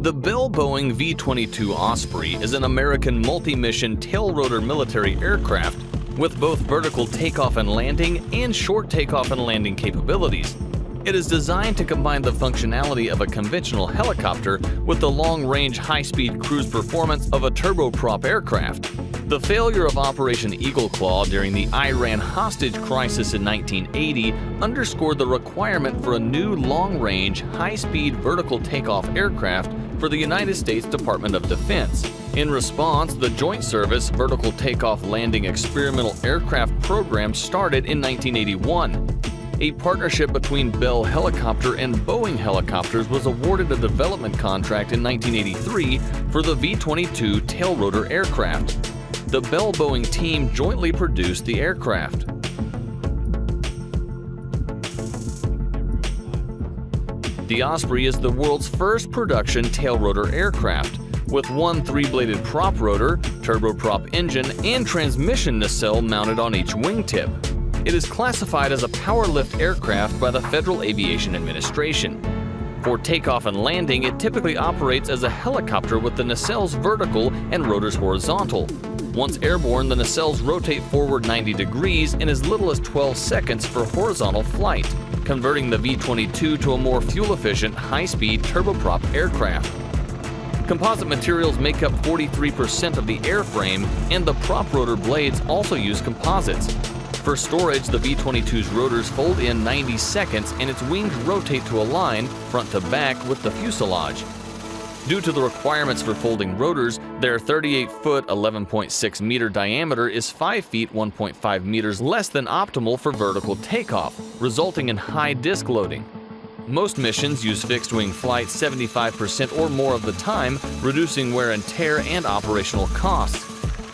The Bell Boeing V-22 Osprey is an American multi-mission tail-rotor military aircraft with both vertical takeoff and landing and short takeoff and landing capabilities. It is designed to combine the functionality of a conventional helicopter with the long-range high-speed cruise performance of a turboprop aircraft. The failure of Operation Eagle Claw during the Iran hostage crisis in 1980 underscored the requirement for a new long-range, high-speed vertical takeoff aircraft for the United States Department of Defense. In response, the Joint Service Vertical Takeoff Landing Experimental Aircraft Program started in 1981. A partnership between Bell Helicopter and Boeing Helicopters was awarded a development contract in 1983 for the V-22 tail-rotor aircraft. The Bell-Boeing team jointly produced the aircraft. The Osprey is the world's first production tail-rotor aircraft, with one 3-bladed prop rotor, turboprop engine, and transmission nacelle mounted on each wingtip. It is classified as a power-lift aircraft by the Federal Aviation Administration. For takeoff and landing, it typically operates as a helicopter with the nacelles vertical and rotors horizontal. Once airborne, the nacelles rotate forward 90 degrees in as little as 12 seconds for horizontal flight, converting the V-22 to a more fuel-efficient, high-speed turboprop aircraft. Composite materials make up 43% of the airframe, and the prop rotor blades also use composites. For storage, the V-22's rotors fold in 90 seconds and its wings rotate to align, front to back, with the fuselage. Due to the requirements for folding rotors, their 38-foot, 11.6-meter diameter is 5 feet, 1.5 meters less than optimal for vertical takeoff, resulting in high disc loading. Most missions use fixed-wing flight 75% or more of the time, reducing wear and tear and operational costs.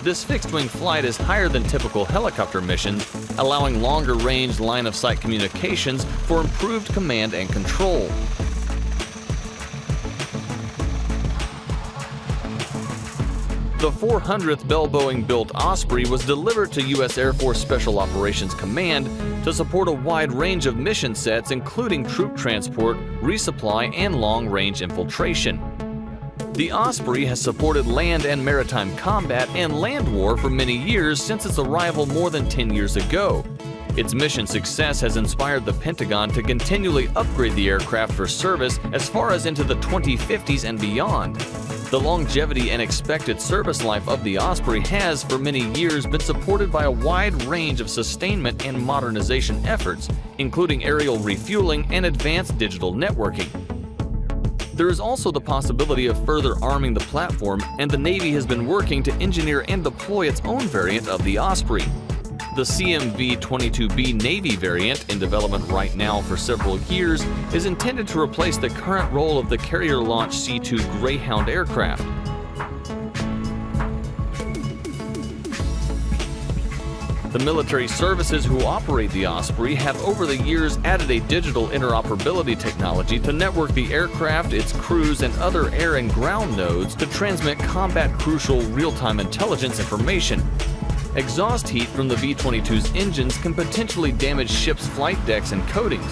This fixed-wing flight is higher than typical helicopter missions, allowing longer-range line-of-sight communications for improved command and control. The 400th Bell Boeing-built Osprey was delivered to U.S. Air Force Special Operations Command to support a wide range of mission sets, including troop transport, resupply, and long-range infiltration. The Osprey has supported land and maritime combat and land war for many years since its arrival more than 10 years ago. Its mission success has inspired the Pentagon to continually upgrade the aircraft for service as far as into the 2050s and beyond. The longevity and expected service life of the Osprey has, for many years, been supported by a wide range of sustainment and modernization efforts, including aerial refueling and advanced digital networking. There is also the possibility of further arming the platform, and the Navy has been working to engineer and deploy its own variant of the Osprey. The CMV-22B Navy variant, in development right now for several years, is intended to replace the current role of the carrier-launched C-2 Greyhound aircraft. The military services who operate the Osprey have over the years added a digital interoperability technology to network the aircraft, its crews, and other air and ground nodes to transmit combat-crucial real-time intelligence information. Exhaust heat from the V-22's engines can potentially damage ships' flight decks and coatings.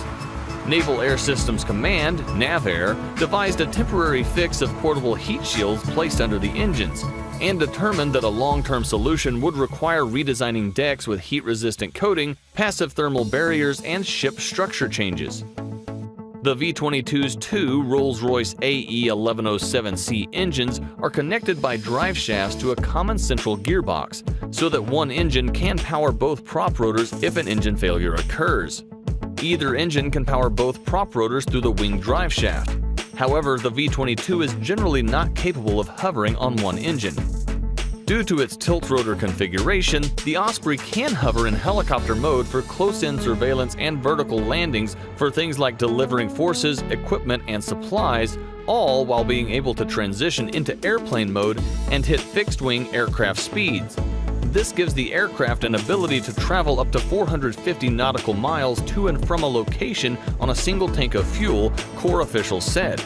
Naval Air Systems Command, NAVAIR, devised a temporary fix of portable heat shields placed under the engines, and determined that a long-term solution would require redesigning decks with heat-resistant coating, passive thermal barriers, and ship structure changes. The V-22's two Rolls-Royce AE1107C engines are connected by drive shafts to a common central gearbox, so that one engine can power both prop rotors if an engine failure occurs. Either engine can power both prop rotors through the wing drive shaft. However, the V-22 is generally not capable of hovering on one engine. Due to its tilt-rotor configuration, the Osprey can hover in helicopter mode for close-in surveillance and vertical landings for things like delivering forces, equipment, and supplies, all while being able to transition into airplane mode and hit fixed-wing aircraft speeds. This gives the aircraft an ability to travel up to 450 nautical miles to and from a location on a single tank of fuel, Corps officials said.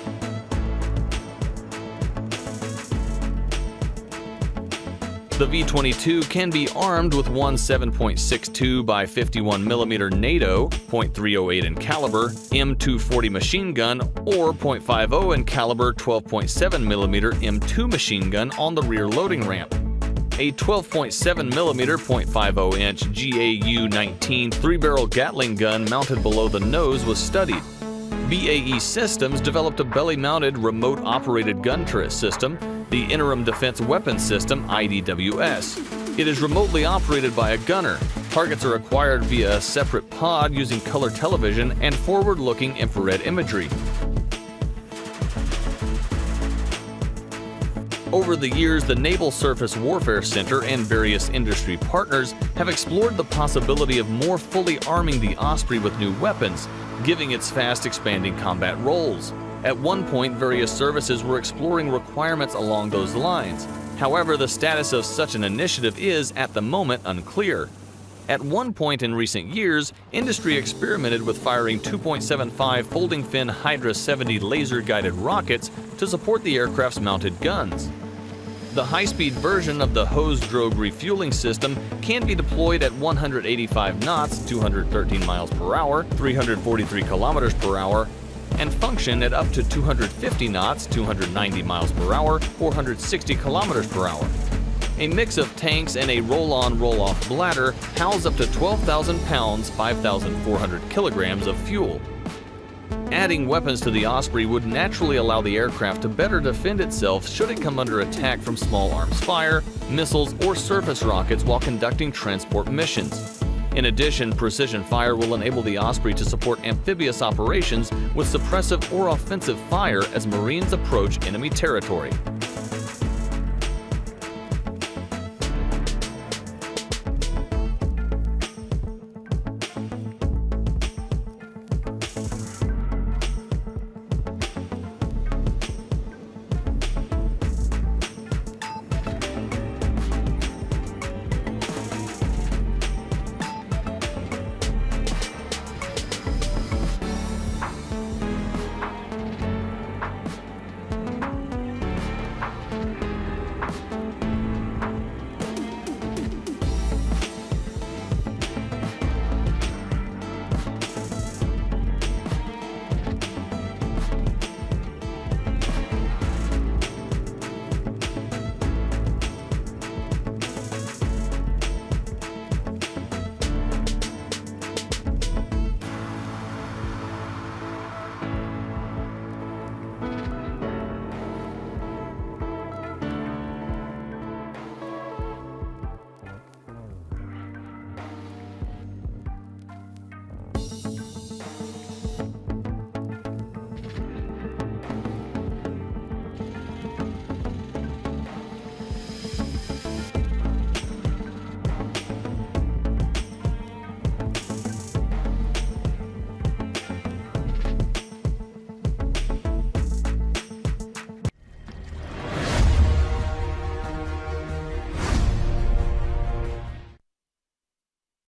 The V-22 can be armed with one 7.62 by 51 mm NATO, .308 in caliber, M240 machine gun, or .50 in caliber 12.7 mm M2 machine gun on the rear loading ramp. A 12.7 mm .50-inch GAU-19 3-barrel Gatling gun mounted below the nose was studied. BAE Systems developed a belly-mounted remote-operated gun turret system, the Interim Defense Weapons System (IDWS). It is remotely operated by a gunner. Targets are acquired via a separate pod using color television and forward-looking infrared imagery. Over the years, the Naval Surface Warfare Center and various industry partners have explored the possibility of more fully arming the Osprey with new weapons, giving its fast-expanding combat roles. At one point, various services were exploring requirements along those lines. However, the status of such an initiative is, at the moment, unclear. At one point in recent years, industry experimented with firing 2.75 folding-fin Hydra 70 laser-guided rockets to support the aircraft's mounted guns. The high-speed version of the hose drogue refueling system can be deployed at 185 knots, 213 miles per hour, 343 kilometers per hour, and function at up to 250 knots, 290 miles per hour, 460 kilometers per hour. A mix of tanks and a roll-on, roll-off bladder house up to 12,000 pounds, 5,400 kilograms of fuel. Adding weapons to the Osprey would naturally allow the aircraft to better defend itself should it come under attack from small arms fire, missiles, or surface rockets while conducting transport missions. In addition, precision fire will enable the Osprey to support amphibious operations with suppressive or offensive fire as Marines approach enemy territory.